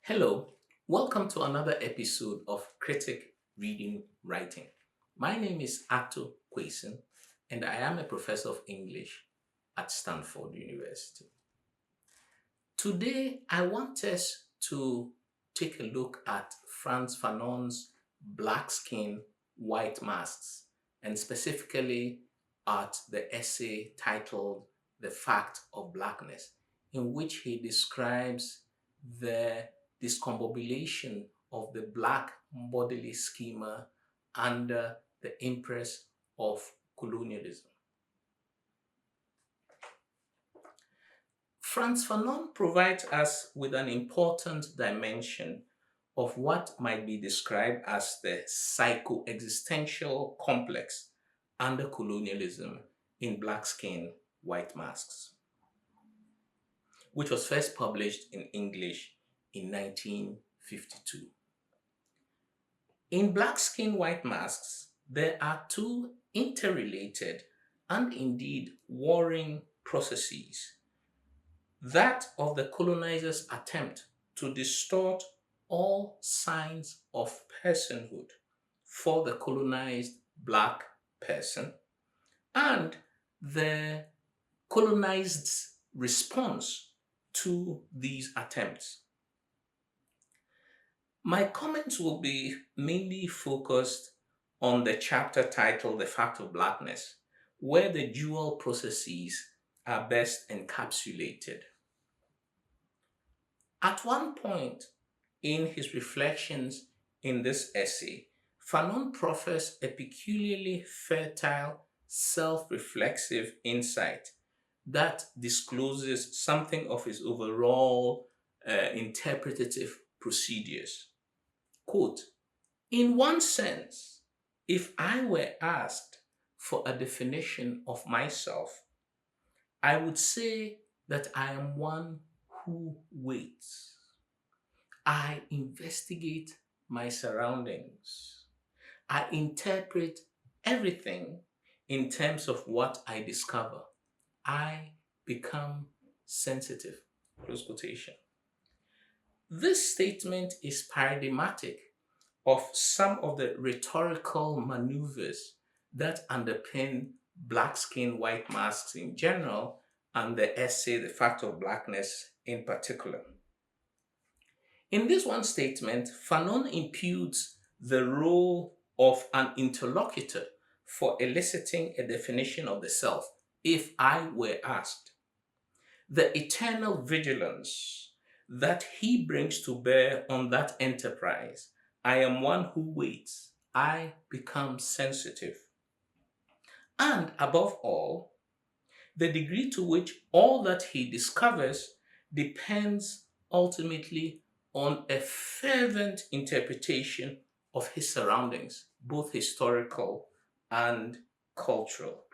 Hello, welcome to another episode of Critic.Reading.Writing. My name is Quayson, and I am a professor of English at Stanford University. Today, I want us to take a look at Frantz Fanon's Black Skin, White Masks, and specifically at the essay titled The Fact of Blackness, in which he describes the discombobulation of the Black bodily schema under the impress of colonialism. Frantz Fanon provides us with an important dimension of what might be described as the psycho-existential complex under colonialism in Black Skin, White Masks, which was first published in English in 1952. In Black Skin, White Masks, there are two interrelated and indeed warring processes. That of the colonizer's attempt to distort all signs of personhood for the colonized Black person, and the colonized's response to these attempts. My comments will be mainly focused on the chapter titled The Fact of Blackness, where the dual processes are best encapsulated. At one point in his reflections in this essay, Fanon proffers a peculiarly fertile, self-reflexive insight that discloses something of his overall interpretative procedures. Quote, "In one sense, if I were asked for a definition of myself, I would say that I am one who waits. I investigate my surroundings. I interpret everything in terms of what I discover. I become sensitive." Close quotation. This statement is paradigmatic of some of the rhetorical maneuvers that underpin Black Skin, White Masks in general, and the essay The Fact of Blackness in particular. In this one statement, Fanon imputes the role of an interlocutor for eliciting a definition of the self, if I were asked. The eternal vigilance that he brings to bear on that enterprise. I am one who waits. I become sensitive. And above all, the degree to which all that he discovers depends ultimately on a fervent interpretation of his surroundings, both historical and cultural.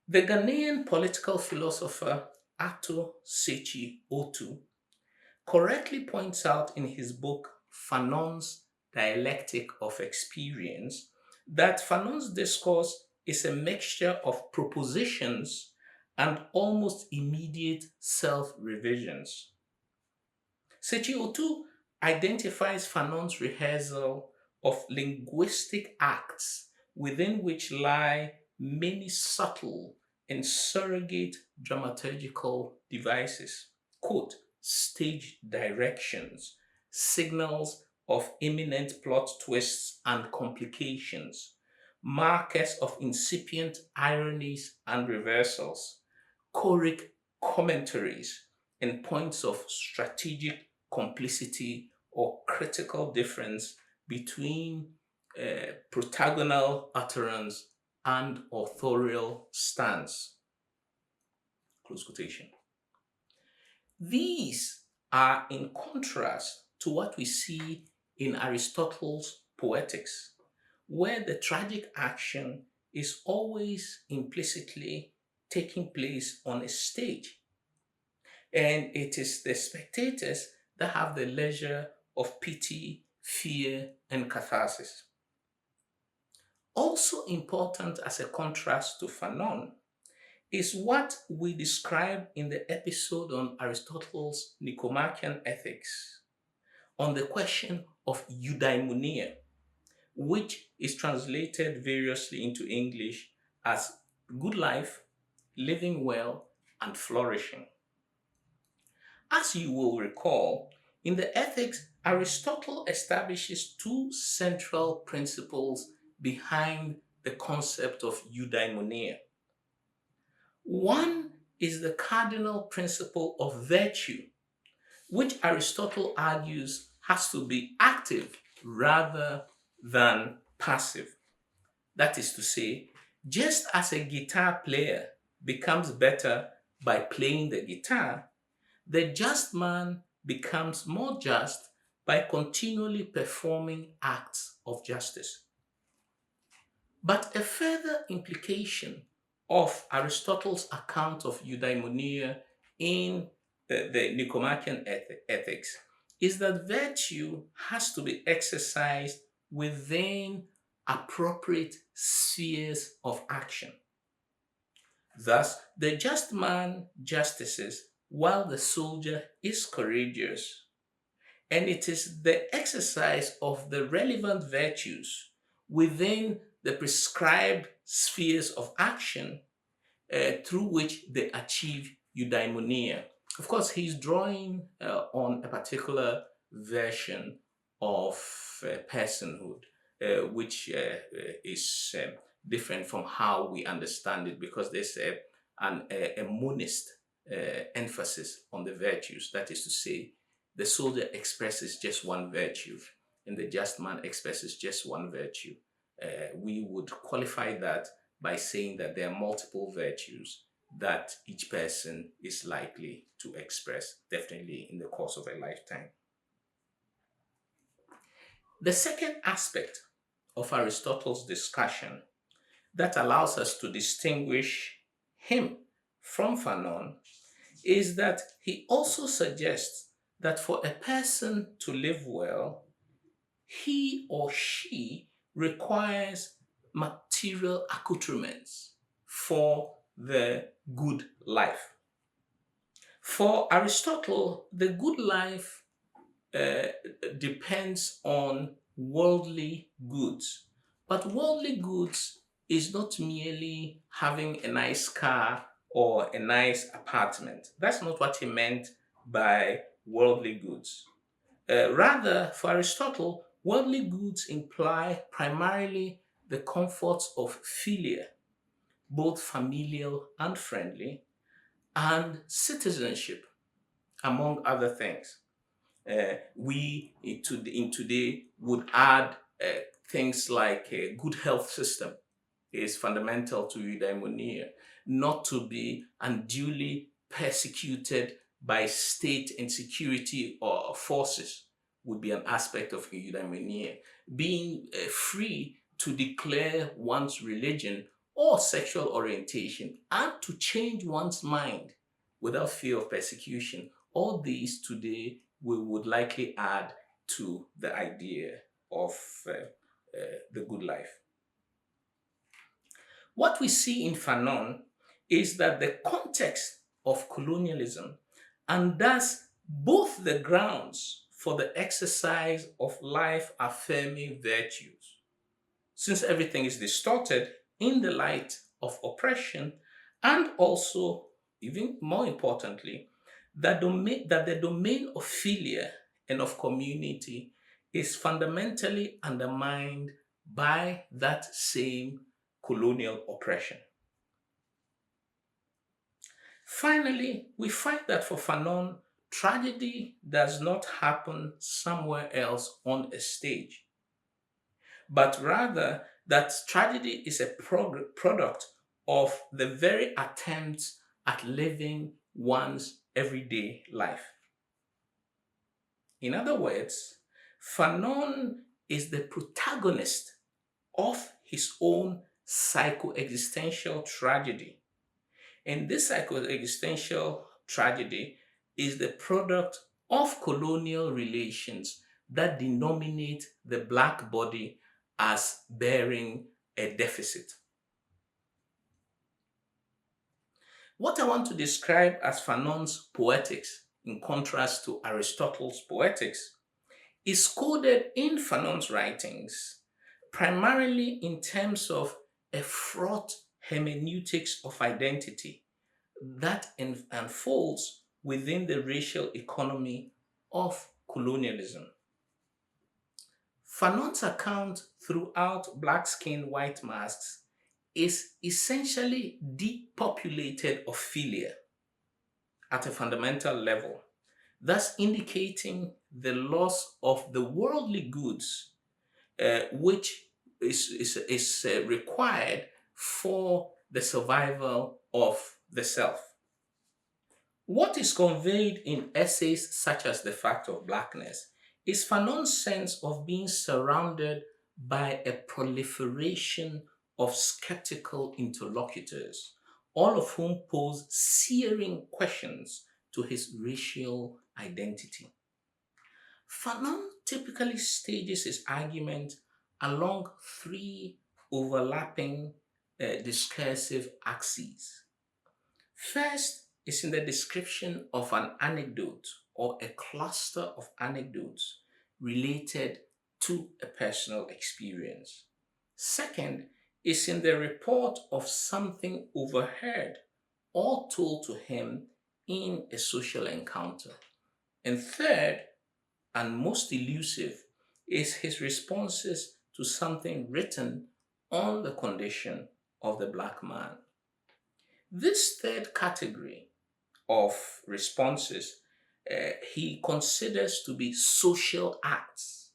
The Ghanaian political philosopher Ato Sechi Otu correctly points out in his book Fanon's Dialectic of Experience that Fanon's discourse is a mixture of propositions and almost immediate self-revisions. Sechi Otu identifies Fanon's rehearsal of linguistic acts within which lie many subtle and surrogate dramaturgical devices. Quote, stage directions, signals of imminent plot twists and complications, markers of incipient ironies and reversals, choric commentaries, and points of strategic complicity or critical difference between protagonal utterance and authorial stance. Close quotation. These are in contrast to what we see in Aristotle's Poetics, where the tragic action is always implicitly taking place on a stage. And it is the spectators that have the leisure of pity, fear, and catharsis. Also important as a contrast to Fanon is what we described in the episode on Aristotle's Nicomachean Ethics on the question of eudaimonia, which is translated variously into English as good life, living well, and flourishing. As you will recall, in the Ethics, Aristotle establishes two central principles behind the concept of eudaimonia. One is the cardinal principle of virtue, which Aristotle argues has to be active rather than passive. That is to say, just as a guitar player becomes better by playing the guitar, the just man becomes more just by continually performing acts of justice. But a further implication of Aristotle's account of eudaimonia in the Nicomachean Ethics is that virtue has to be exercised within appropriate spheres of action. Thus, the just man justices while the soldier is courageous. And it is the exercise of the relevant virtues within the prescribed spheres of action through which they achieve eudaimonia. Of course, he's drawing on a particular version of personhood, which is different from how we understand it because there's a monist emphasis on the virtues. That is to say, the soldier expresses just one virtue and the just man expresses just one virtue. We would qualify that by saying that there are multiple virtues that each person is likely to express, definitely in the course of a lifetime. The second aspect of Aristotle's discussion that allows us to distinguish him from Fanon is that he also suggests that for a person to live well, he or she requires material accoutrements for the good life. For Aristotle, the good life depends on worldly goods. But worldly goods is not merely having a nice car or a nice apartment. That's not what he meant by worldly goods. Rather, for Aristotle, worldly goods imply primarily the comforts of philia, both familial and friendly, and citizenship, among other things. We in today would add things like a good health system is fundamental to eudaimonia, not to be unduly persecuted by state insecurity or forces would be an aspect of eudaimonia. Being free to declare one's religion or sexual orientation and to change one's mind without fear of persecution. All these today we would likely add to the idea of the good life. What we see in Fanon is that the context of colonialism and thus both the grounds for the exercise of life affirming virtues, since everything is distorted in the light of oppression, and also, even more importantly, that the domain of philia and of community is fundamentally undermined by that same colonial oppression. Finally, we find that for Fanon, tragedy does not happen somewhere else on a stage, but rather that tragedy is a product of the very attempts at living one's everyday life. In other words, Fanon is the protagonist of his own psycho-existential tragedy. And this psycho-existential tragedy is the product of colonial relations that denominate the Black body as bearing a deficit. What I want to describe as Fanon's Poetics, in contrast to Aristotle's Poetics, is coded in Fanon's writings, primarily in terms of a fraught hermeneutics of identity that unfolds within the racial economy of colonialism. Fanon's account throughout Black Skin, White Masks is essentially depopulated Ophelia at a fundamental level, thus indicating the loss of the worldly goods which is required for the survival of the self. What is conveyed in essays such as The Fact of Blackness is Fanon's sense of being surrounded by a proliferation of skeptical interlocutors, all of whom pose searing questions to his racial identity. Fanon typically stages his argument along three overlapping discursive axes. First is in the description of an anecdote or a cluster of anecdotes related to a personal experience. Second is in the report of something overheard or told to him in a social encounter. And third, and most elusive, is his responses to something written on the condition of the Black man. This third category of responses he considers to be social acts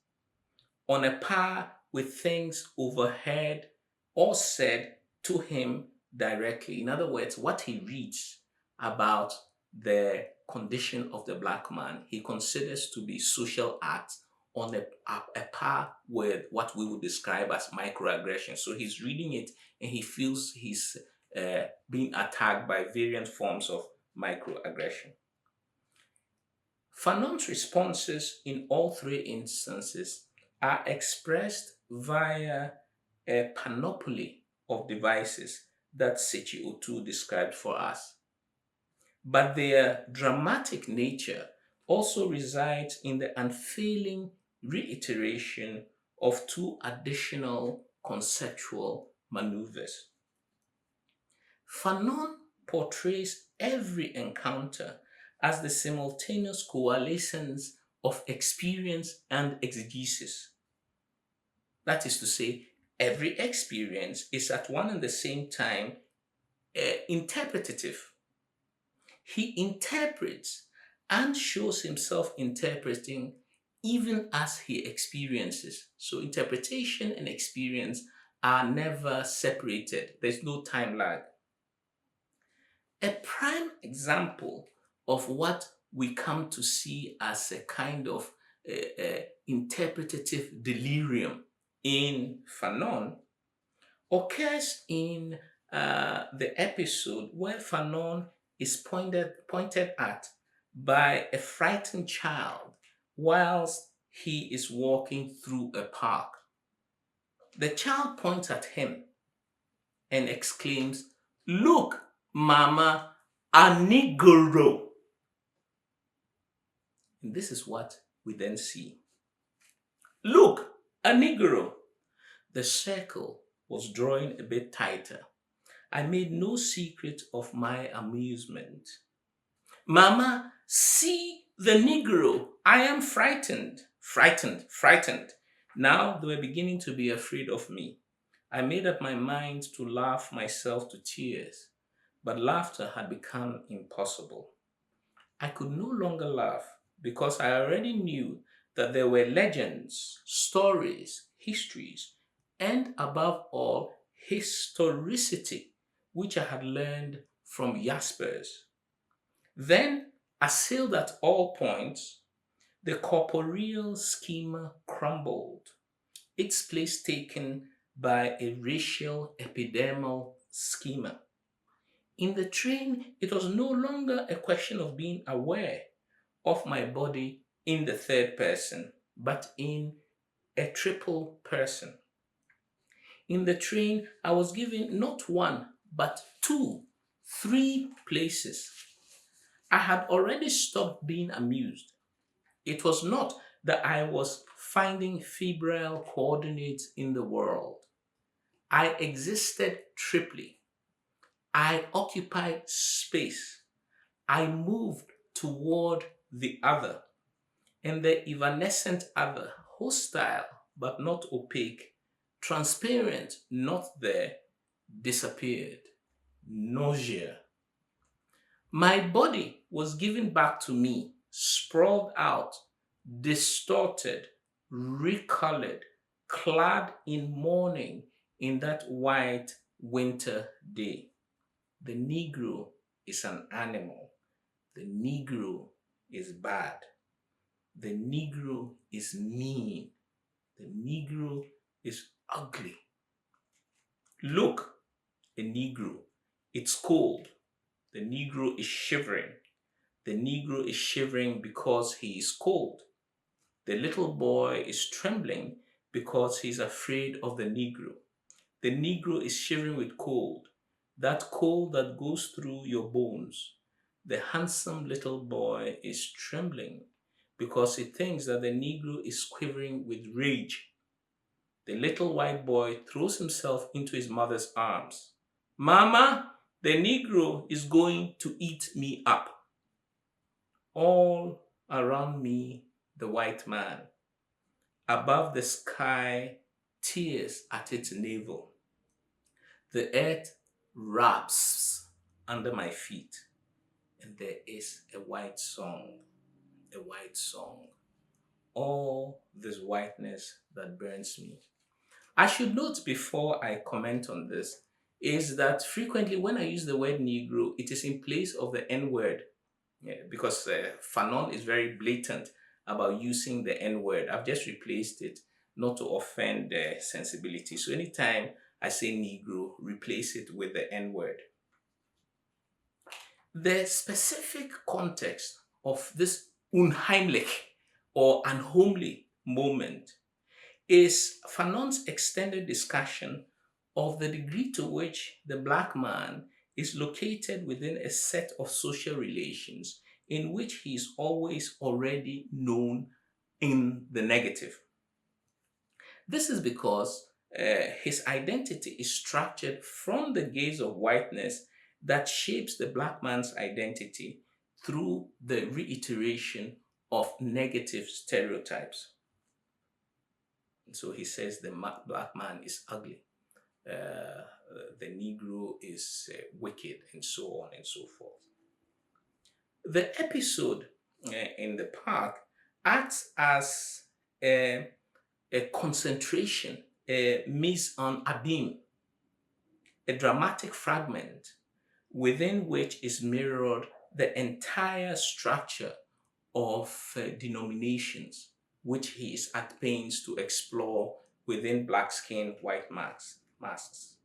on a par with things overheard or said to him directly. In other words, what he reads about the condition of the Black man, he considers to be social acts on a par with what we would describe as microaggression. So he's reading it and he feels he's being attacked by variant forms of microaggression. Fanon's responses in all three instances are expressed via a panoply of devices that Sechi Otu described for us. But their dramatic nature also resides in the unfailing reiteration of two additional conceptual maneuvers. Fanon portrays every encounter as the simultaneous coalescence of experience and exegesis. That is to say, every experience is at one and the same time interpretative. He interprets and shows himself interpreting even as he experiences. So interpretation and experience are never separated. There's no time lag. A prime example of what we come to see as a kind of interpretative delirium in Fanon occurs in the episode where Fanon is pointed at by a frightened child whilst he is walking through a park. The child points at him and exclaims, "Look, Mama, a Negro." And this is what we then see. "Look, a Negro." The circle was drawing a bit tighter. I made no secret of my amusement. "Mama, see the Negro. I am frightened." Frightened. Now they were beginning to be afraid of me. I made up my mind to laugh myself to tears, but laughter had become impossible. I could no longer laugh because I already knew that there were legends, stories, histories, and above all, historicity, which I had learned from Jaspers. Then, assailed at all points, the corporeal schema crumbled, its place taken by a racial epidermal schema. In the train, it was no longer a question of being aware of my body in the third person, but in a triple person. In the train, I was given not one, but two three places. I had already stopped being amused. It was not that I was finding febrile coordinates in the world. I existed triply. I occupied space. I moved toward the other, and the evanescent other, hostile but not opaque, transparent, not there, disappeared. Nausea. My body was given back to me, sprawled out, distorted, recolored, clad in mourning in that white winter day. The Negro is an animal. The Negro is bad. The Negro is mean. The Negro is ugly. Look, a Negro. It's cold. The Negro is shivering. The Negro is shivering because he is cold. The little boy is trembling because he's afraid of the Negro. The Negro is shivering with cold, that cold that goes through your bones. The handsome little boy is trembling because he thinks that the Negro is quivering with rage. The little white boy throws himself into his mother's arms. Mama, the Negro is going to eat me up. All around me, the white man. Above the sky, tears at its navel. The earth wraps under my feet, and there is a white song, a white song. All this whiteness that burns me. I should note before I comment on this is that frequently when I use the word Negro, it is in place of the N word. Yeah, because Fanon is very blatant about using the N word. I've just replaced it not to offend the sensibility. So anytime I say Negro, replace it with the N word. The specific context of this unheimlich or unhomely moment is Fanon's extended discussion of the degree to which the Black man is located within a set of social relations in which he is always already known in the negative. This is because his identity is structured from the gaze of whiteness that shapes the Black man's identity through the reiteration of negative stereotypes. So he says the Black man is ugly, the Negro is wicked, and so on and so forth. The episode in the park acts as a concentration, a mise en abîme, a dramatic fragment within which is mirrored the entire structure of denominations, which he is at pains to explore within black skin, white masks.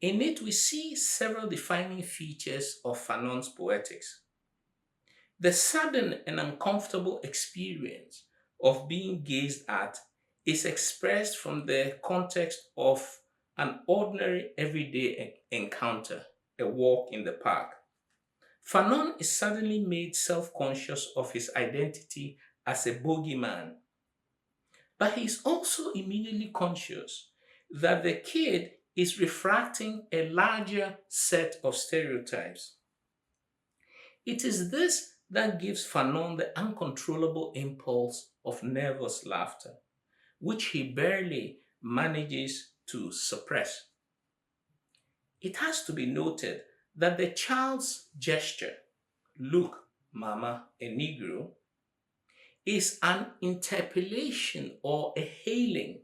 In it, we see several defining features of Fanon's poetics. The sudden and uncomfortable experience of being gazed at is expressed from the context of an ordinary everyday encounter, a walk in the park. Fanon is suddenly made self-conscious of his identity as a bogeyman, but he is also immediately conscious that the kid is refracting a larger set of stereotypes. It is this that gives Fanon the uncontrollable impulse of nervous laughter, which he barely manages to suppress. It has to be noted that the child's gesture, look, mama, a Negro, is an interpellation or a hailing,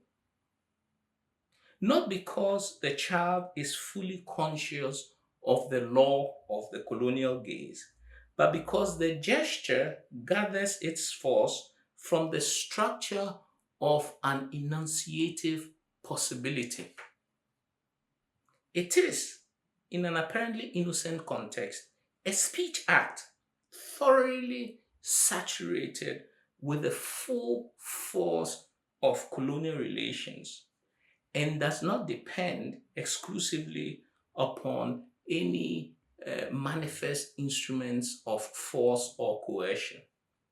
not because the child is fully conscious of the law of the colonial gaze, but because the gesture gathers its force from the structure of an enunciative possibility. It is, in an apparently innocent context, a speech act thoroughly saturated with the full force of colonial relations and does not depend exclusively upon any manifest instruments of force or coercion.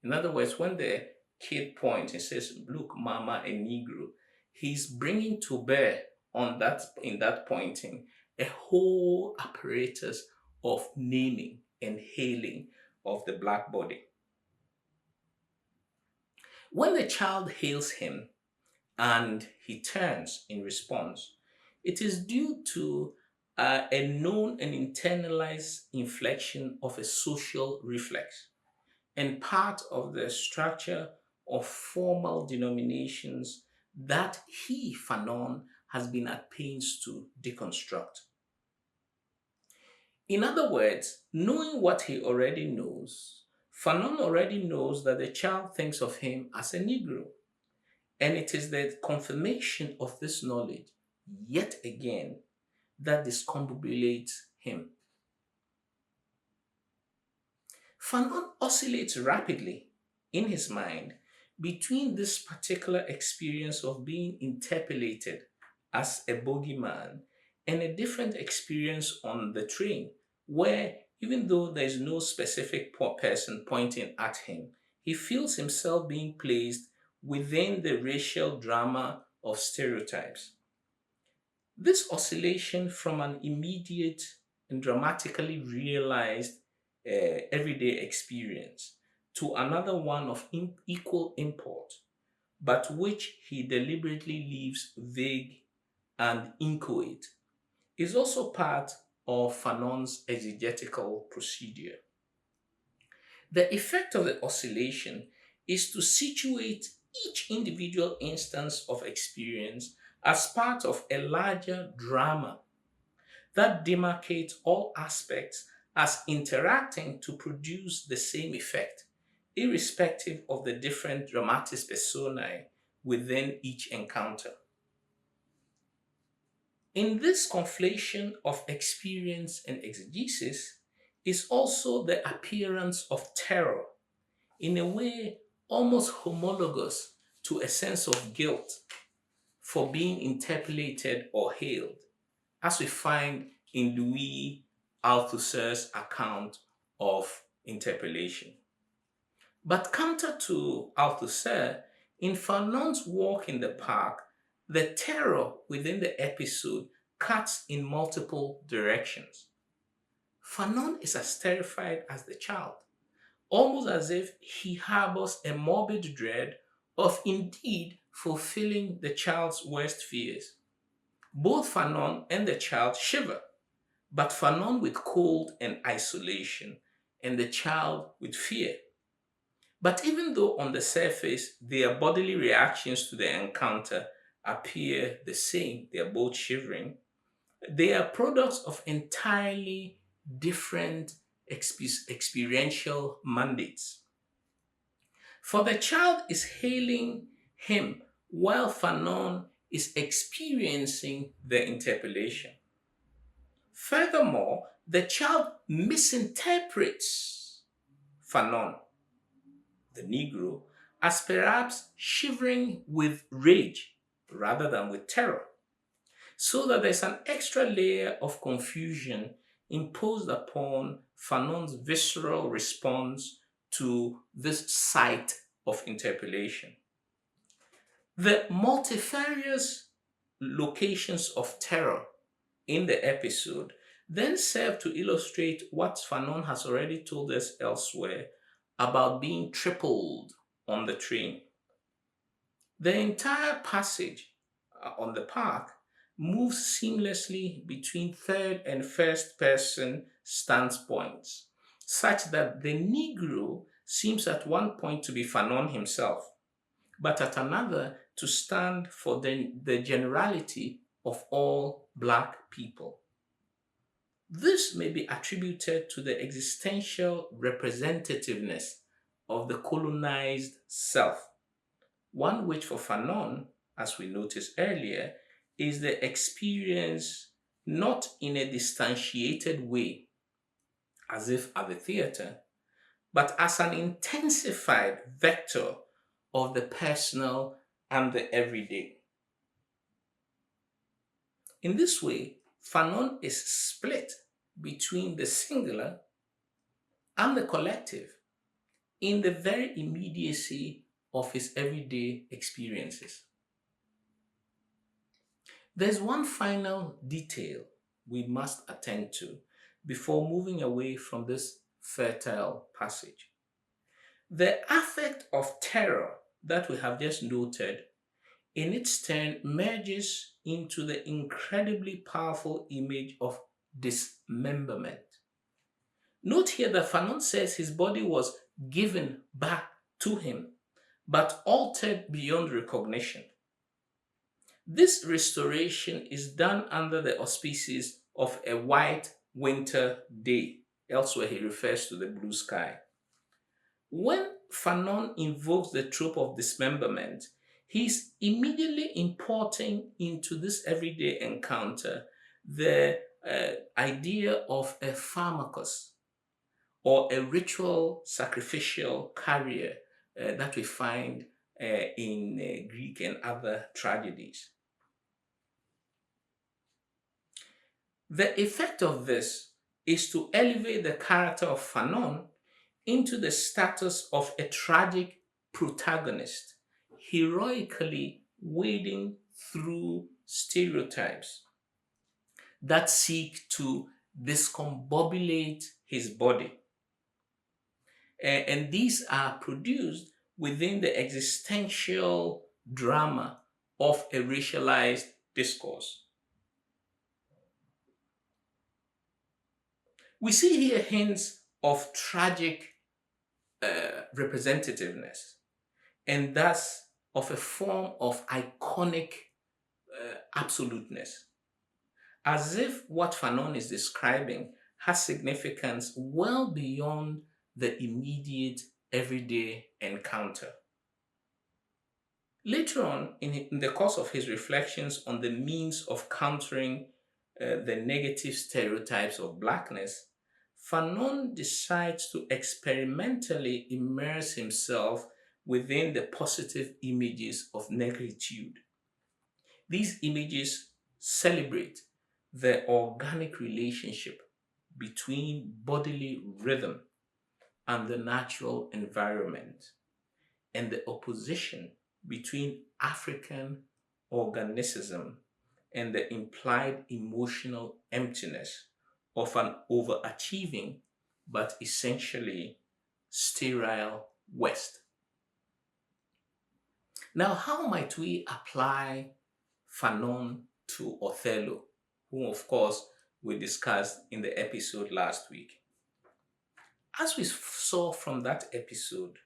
In other words, when the kid points and says, "Look, mama, a Negro," he's bringing to bear on that in that pointing a whole apparatus of naming and hailing of the black body. When the child hails him and he turns in response, it is due to a known and internalized inflection of a social reflex and part of the structure of formal denominations that he, Fanon, has been at pains to deconstruct. In other words, knowing what he already knows, Fanon already knows that the child thinks of him as a Negro. And it is the confirmation of this knowledge, yet again, that discombobulates him. Fanon oscillates rapidly in his mind between this particular experience of being interpellated as a bogeyman and a different experience on the train, where even though there is no specific person pointing at him, he feels himself being placed within the racial drama of stereotypes. This oscillation from an immediate and dramatically realized everyday experience to another one of equal import, but which he deliberately leaves vague and inchoate, is also part of Fanon's exegetical procedure. The effect of the oscillation is to situate each individual instance of experience as part of a larger drama that demarcates all aspects as interacting to produce the same effect, irrespective of the different dramatis personae within each encounter. In this conflation of experience and exegesis is also the appearance of terror, in a way almost homologous to a sense of guilt for being interpolated or hailed, as we find in Louis Althusser's account of interpolation. But counter to Althusser, in Fanon's Walk in the Park, the terror within the episode cuts in multiple directions. Fanon is as terrified as the child, almost as if he harbors a morbid dread of indeed fulfilling the child's worst fears. Both Fanon and the child shiver, but Fanon with cold and isolation, and the child with fear. But even though on the surface their bodily reactions to the encounter appear the same, they are both shivering, they are products of entirely different experiential mandates. For the child is hailing him while Fanon is experiencing the interpolation. Furthermore, the child misinterprets Fanon, the Negro, as perhaps shivering with rage rather than with terror, so that there's an extra layer of confusion imposed upon Fanon's visceral response to this sight of interpolation. The multifarious locations of terror in the episode then serve to illustrate what Fanon has already told us elsewhere about being tripled on the train. The entire passage on the park moves seamlessly between third and first person standpoints, such that the Negro seems at one point to be Fanon himself, but at another to stand for the generality of all Black people. This may be attributed to the existential representativeness of the colonized self, one which for Fanon, as we noticed earlier, is the experience not in a distantiated way, as if at the theater, but as an intensified vector of the personal and the everyday. In this way, Fanon is split between the singular and the collective in the very immediacy of his everyday experiences. There's one final detail we must attend to before moving away from this fertile passage. The affect of terror that we have just noted in its turn merges into the incredibly powerful image of dismemberment. Note here that Fanon says his body was given back to him, but altered beyond recognition. This restoration is done under the auspices of a white winter day. Elsewhere, he refers to the blue sky. When Fanon invokes the trope of dismemberment, he's immediately importing into this everyday encounter the idea of a pharmakos, or a ritual sacrificial carrier that we find in Greek and other tragedies. The effect of this is to elevate the character of Fanon into the status of a tragic protagonist, heroically wading through stereotypes that seek to discombobulate his body. And these are produced within the existential drama of a racialized discourse. We see here hints of tragic representativeness, and thus of a form of iconic absoluteness, as if what Fanon is describing has significance well beyond the immediate everyday encounter. Later on, in the course of his reflections on the means of countering the negative stereotypes of blackness, Fanon decides to experimentally immerse himself within the positive images of negritude. These images celebrate the organic relationship between bodily rhythm and the natural environment, and the opposition between African organicism and the implied emotional emptiness of an overachieving but essentially sterile West. Now, how might we apply Fanon to Othello, whom, of course, we discussed in the episode last week? As we saw from that episode,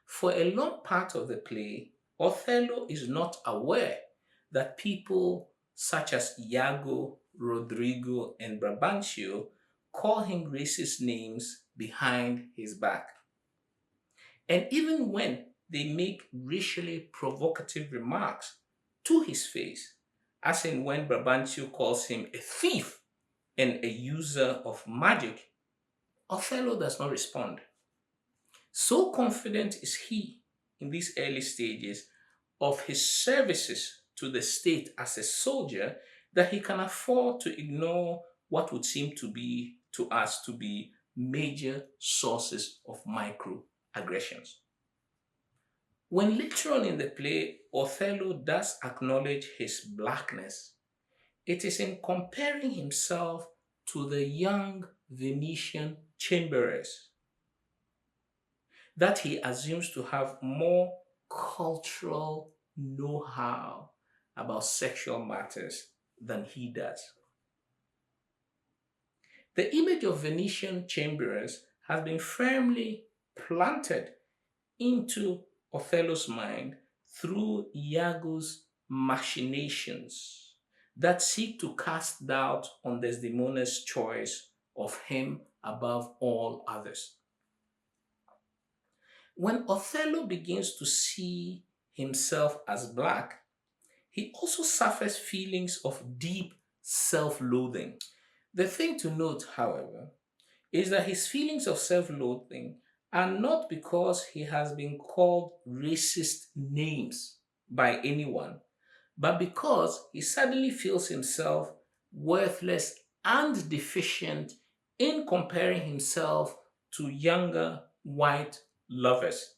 for a long part of the play, Othello is not aware that people such as Iago, Rodrigo, and Brabantio call him racist names behind his back. And even when they make racially provocative remarks to his face, as in when Brabantio calls him a thief and a user of magic, Othello does not respond. So confident is he in these early stages of his services to the state as a soldier that he can afford to ignore what would seem to be to us to be major sources of microaggressions. When later on in the play Othello does acknowledge his blackness, it is in comparing himself to the young Venetian chamberers that he assumes to have more cultural know-how about sexual matters than he does. The image of Venetian chamberers has been firmly planted into Othello's mind through Iago's machinations that seek to cast doubt on Desdemona's choice of him above all others. When Othello begins to see himself as black, he also suffers feelings of deep self-loathing. The thing to note, however, is that his feelings of self-loathing are not because he has been called racist names by anyone, but because he suddenly feels himself worthless and deficient in comparing himself to younger white lovers.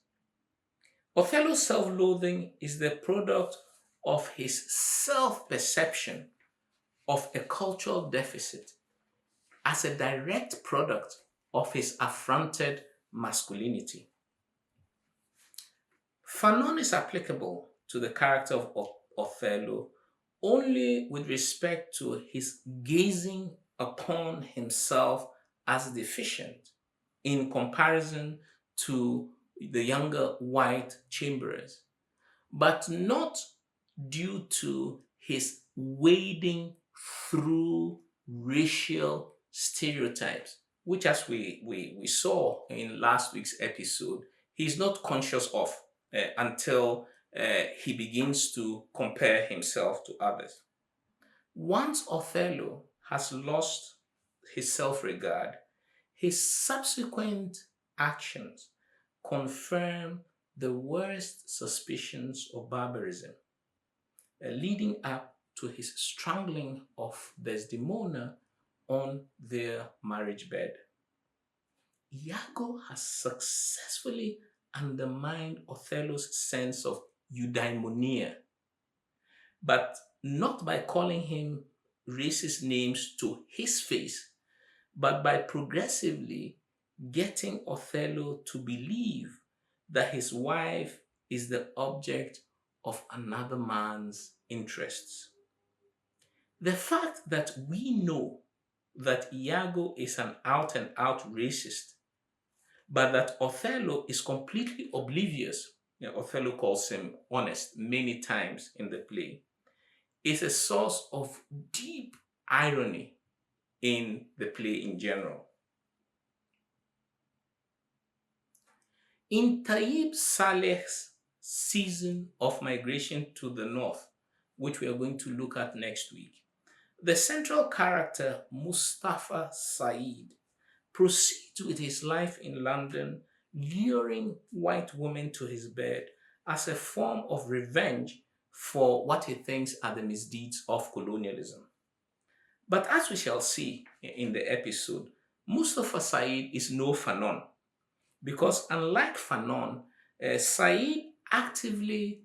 Othello's self loathing is the product of his self perception of a cultural deficit as a direct product of his affronted masculinity. Fanon is applicable to the character of Othello only with respect to his gazing upon himself as deficient in comparison to the younger white chamberers, but not due to his wading through racial stereotypes, which, as we saw in last week's episode, he's not conscious of until he begins to compare himself to others. Once Othello has lost his self regard, his subsequent actions confirm the worst suspicions of barbarism, leading up to his strangling of Desdemona on their marriage bed. Iago has successfully undermined Othello's sense of eudaimonia, but not by calling him racist names to his face, but by progressively getting Othello to believe that his wife is the object of another man's interests. The fact that we know that Iago is an out and out racist, but that Othello is completely oblivious, Othello calls him honest many times in the play, is a source of deep irony in the play in general. In Tayeb Salih's season of migration to the north, which we are going to look at next week, the central character, Mustafa Said, proceeds with his life in London, luring white women to his bed as a form of revenge for what he thinks are the misdeeds of colonialism. But as we shall see in the episode, Mustafa Said is no Fanon, because unlike Fanon, Said actively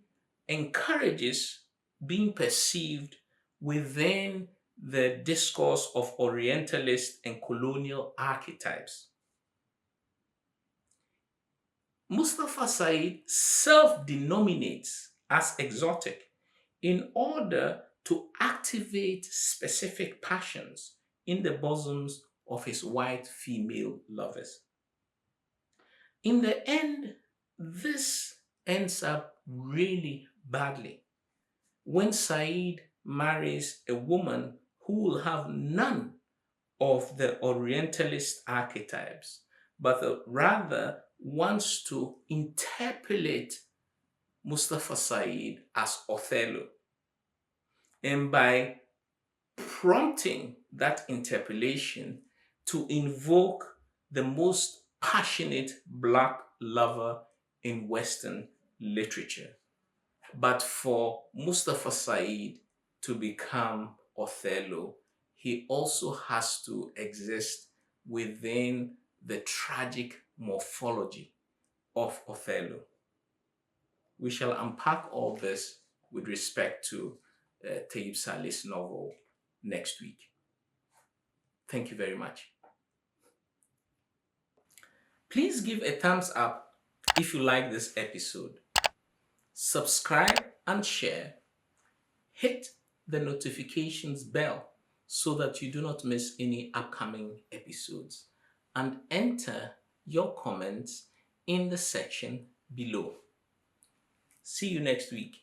encourages being perceived within the discourse of Orientalist and colonial archetypes. Mustafa Said self-denominates as exotic in order to activate specific passions in the bosoms of his white female lovers. In the end, this ends up really badly when Said marries a woman who will have none of the Orientalist archetypes, but rather wants to interpolate Mustafa Said as Othello. And by prompting that interpolation to invoke the most passionate Black lover in Western literature. But for Mustafa Said to become Othello, he also has to exist within the tragic morphology of Othello. We shall unpack all this with respect to Tayeb Salih's novel next week. Thank you very much. Please give a thumbs up if you like this episode. Subscribe and share. Hit the notifications bell so that you do not miss any upcoming episodes. And enter your comments in the section below. See you next week.